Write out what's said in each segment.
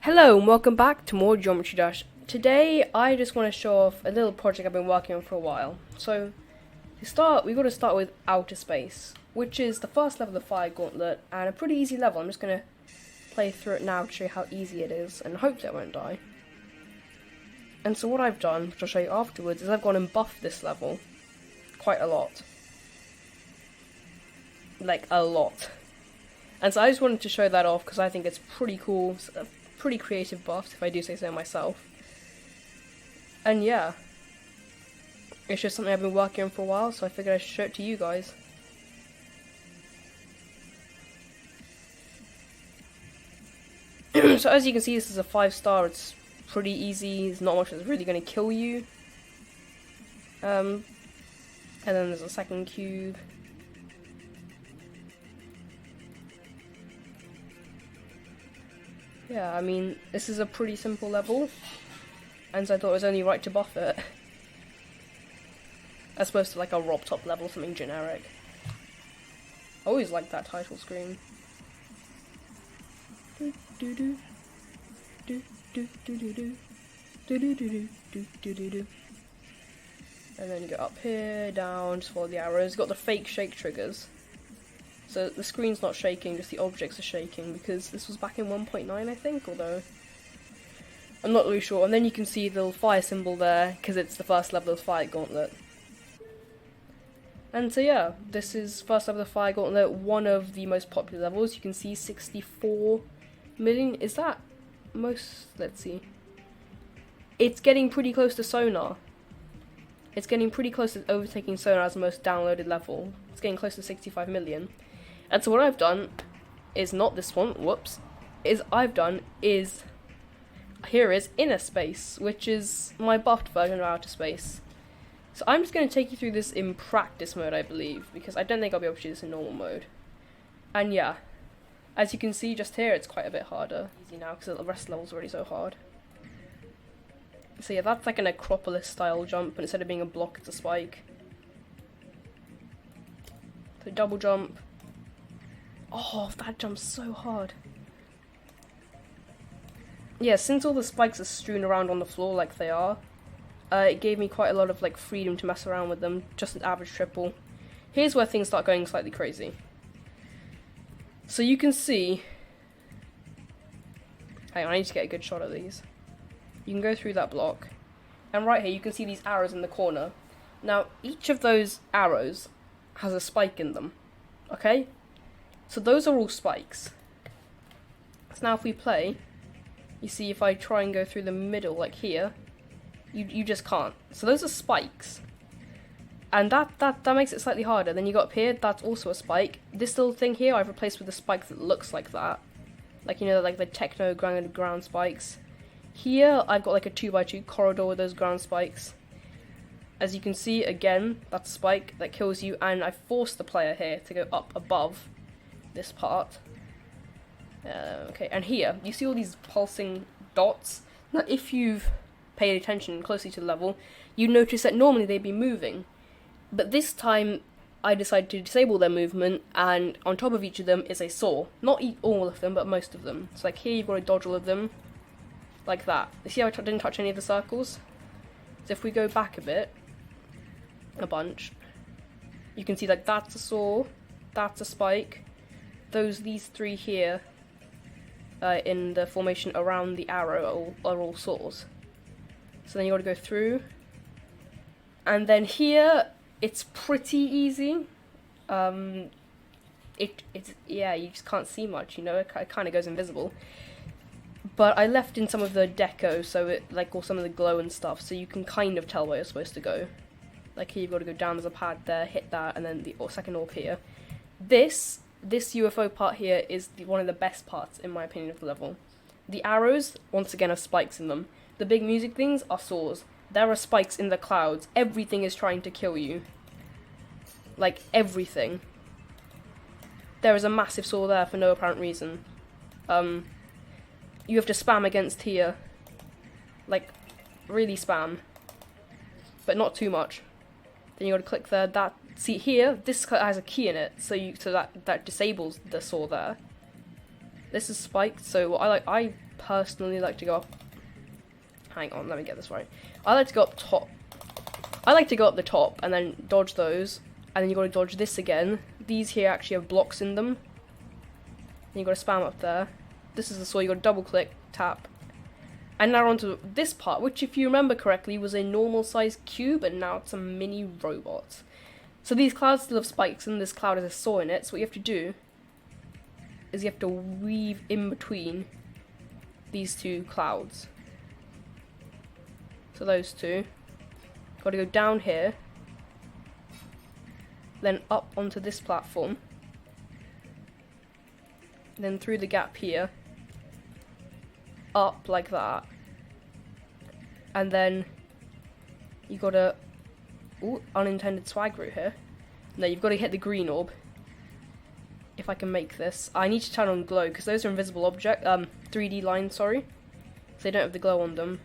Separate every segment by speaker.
Speaker 1: Hello and welcome back to more Geometry Dash. Today I just want to show off a little project I've been working on for a while. So to start, we've got to start with OuterSpace, which is the first level of the Fire Gauntlet and a pretty easy level. I'm just going to play through it now to show you how easy it is and hopefully I won't die. And so what I've done, which I'll show you afterwards, is I've gone and buffed this level quite a lot. Like a lot. And so I just wanted to show that off because I think it's pretty cool. It's a pretty creative buff, if I do say so myself. And yeah, it's just something I've been working on for a while, so I figured I should show it to you guys. So as you can see, this is a 5-star. It's pretty easy. There's not much that's really going to kill you. And then there's a second cube. Yeah, I mean, this is a pretty simple level, and so I thought it was only right to buff it. As opposed to like a Rob Top level, something generic. I always like that title screen. And then you go up here, down, just follow the arrows. Got the fake shake triggers. So the screen's not shaking, just the objects are shaking, because this was back in 1.9 I think, although I'm not really sure. And then you can see the little fire symbol there, because it's the first level of the Fire Gauntlet. And so yeah, this is first level of the Fire Gauntlet, one of the most popular levels. You can see 64 million, is that most, let's see. It's getting pretty close to Sonar. It's getting pretty close to overtaking Sonar as the most downloaded level. It's getting close to 65 million. And so what I've done is not this one, whoops, here is InnerSpace, which is my buffed version of OuterSpace. So I'm just going to take you through this in practice mode, I believe, because I don't think I'll be able to do this in normal mode. And yeah, as you can see just here, it's quite a bit harder. Easy now, because the rest of the level's already so hard. So yeah, that's like an Acropolis style jump, and instead of being a block, it's a spike. So double jump. Oh, that jump's so hard. Yeah, since all the spikes are strewn around on the floor like they are, it gave me quite a lot of like freedom to mess around with them, just an average triple. Here's where things start going slightly crazy. So you can see, hang on, I need to get a good shot of these. You can go through that block, and right here you can see these arrows in the corner. Now, each of those arrows has a spike in them, okay? So those are all spikes. So now if we play, you see if I try and go through the middle, like here, you just can't. So those are spikes. And that makes it slightly harder. Then you got up here, that's also a spike. This little thing here I've replaced with a spike that looks like that. Like, you know, like the techno ground spikes. Here I've got like a 2x2 corridor with those ground spikes. As you can see, again, that's a spike that kills you, and I forced the player here to go up above this part. Okay, and here, you see all these pulsing dots? Now, if you've paid attention closely to the level, you notice that normally they'd be moving. But this time, I decided to disable their movement, and on top of each of them is a saw. Not all of them, but most of them. So like here, you've got to dodge all of them. Like that. You see how I didn't touch any of the circles? So if we go back a bunch, you can see like that's a saw, that's a spike, these three here in the formation around the arrow are all saws. So then you got to go through, and then here it's pretty easy. It's yeah, you just can't see much, you know, it kind of goes invisible. But I left in some of the deco, so it like all some of the glow and stuff, so you can kind of tell where you're supposed to go. Like here, you've got to go down. There's a pad there, hit that, and then the second orb here. This UFO part here is one of the best parts, in my opinion, of the level. The arrows, once again, have spikes in them. The big music things are saws. There are spikes in the clouds. Everything is trying to kill you. Like, everything. There is a massive saw there for no apparent reason. You have to spam against here. Like, really spam. But not too much. Then you got to click there. See here, this has a key in it, so that disables the saw there. This is spiked, so I personally like to go up. Hang on, let me get this right. I like to go up top. I like to go up the top and then dodge those, and then you got to dodge this again. These here actually have blocks in them. Then you got to spam up there. This is the saw. You got to double click, tap, and now onto this part, which, if you remember correctly, was a normal sized cube, and now it's a mini robot. So these clouds still have spikes, and this cloud has a saw in it. So what you have to do is you have to weave in between these two clouds. So those two. Got to go down here, then up onto this platform, then through the gap here, up like that, and then you got to, ooh, unintended swag route here. No, you've got to hit the green orb. If I can make this, I need to turn on glow because those are invisible object, 3D lines. Sorry, so they don't have the glow on them.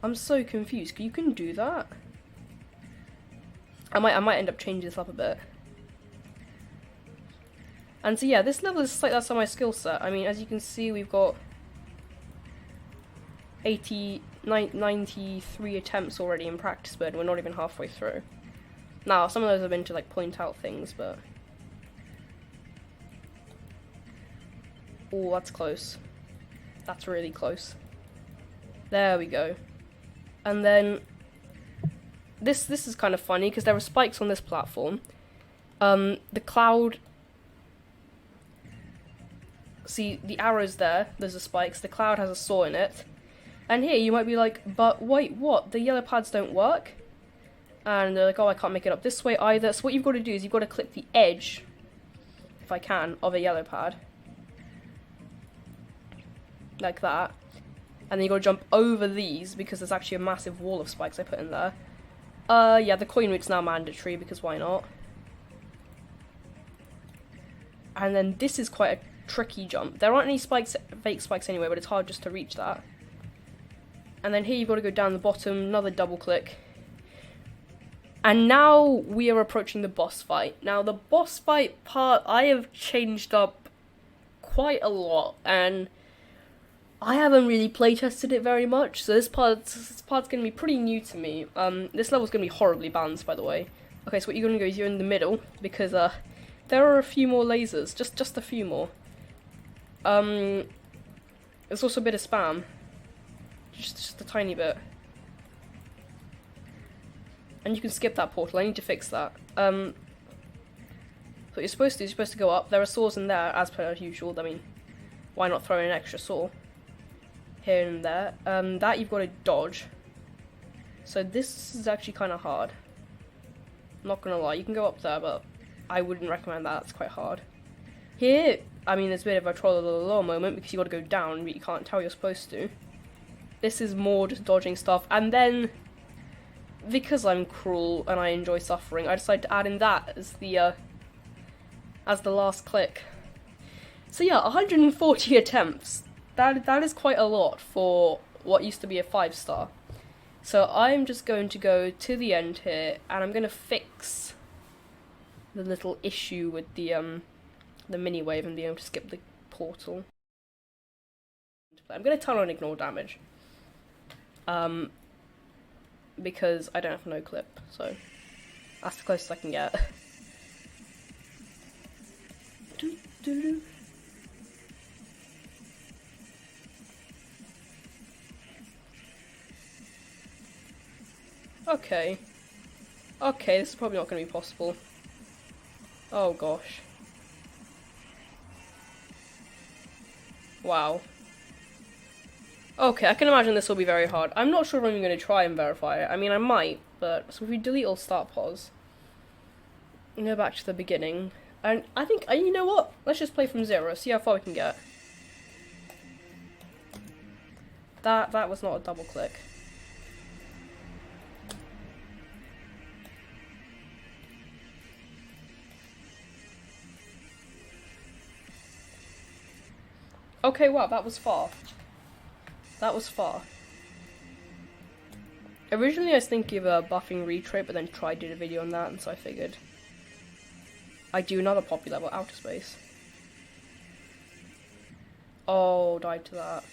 Speaker 1: I'm so confused. You can do that? I might end up changing this up a bit. And so yeah, this level is like that's on my skill set. I mean, as you can see, we've got 93 attempts already in practice mode. We're not even halfway through. Now, some of those have been to like point out things, but oh, that's close. That's really close. There we go. And then this is kind of funny because there are spikes on this platform. The cloud, see the arrows there, there's the spikes, the cloud has a saw in it. And here you might be like, but wait, what? The yellow pads don't work? And they're like, oh, I can't make it up this way either. So what you've got to do is you've got to click the edge, if I can, of a yellow pad. Like that. And then you got to jump over these because there's actually a massive wall of spikes I put in there. Yeah, the coin route's now mandatory because why not? And then this is quite a tricky jump. There aren't any spikes, fake spikes anyway, but it's hard just to reach that. And then here you've got to go down the bottom, another double click. And now we are approaching the boss fight. Now the boss fight part I have changed up quite a lot, and I haven't really playtested it very much, so this part's going to be pretty new to me. This level's going to be horribly balanced, by the way. Okay, so what you're going to do is you're in the middle, because there are a few more lasers, just a few more. There's also a bit of spam. Just a tiny bit. And you can skip that portal, I need to fix that. So what you're supposed to do, you're supposed to go up. There are saws in there, as per usual. I mean, why not throw in an extra saw? Here and there. That you've got to dodge. So this is actually kind of hard. I'm not gonna lie, you can go up there, but I wouldn't recommend that, it's quite hard. Here, I mean, there's a bit of a troll moment because you got to go down, but you can't tell you're supposed to. This is more just dodging stuff, and then, because I'm cruel and I enjoy suffering, I decided to add in that as the last click. So yeah, 140 attempts. That is quite a lot for what used to be a 5-star. So I'm just going to go to the end here, and I'm going to fix the little issue with the mini wave and being able to skip the portal. I'm going to turn on ignore damage. Because I don't have no clip, so that's the closest I can get. Okay, this is probably not going to be possible. Oh gosh. Wow. Okay, I can imagine this will be very hard. I'm not sure if I'm going to try and verify it. I mean, I might, but so if we delete all start pause and go back to the beginning, and I think, you know what? Let's just play from 0, see how far we can get. That was not a double click. Okay, wow, that was far. That was far. Originally I was thinking of a buffing retrait, but then tried did a video on that, and so I figured I'd do another popular level, OuterSpace. Oh, died to that.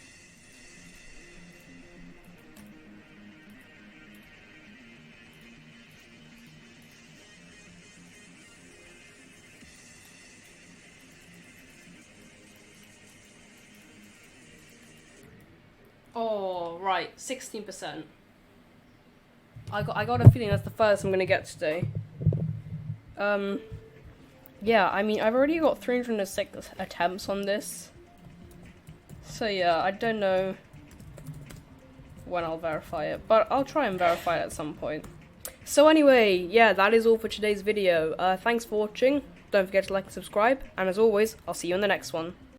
Speaker 1: Oh, right, 16%. I got a feeling that's the first I'm gonna get today. Yeah, I mean, I've already got 306 attempts on this. So yeah, I don't know when I'll verify it, but I'll try and verify it at some point. So anyway, yeah, that is all for today's video. Thanks for watching. Don't forget to like and subscribe, and as always, I'll see you in the next one.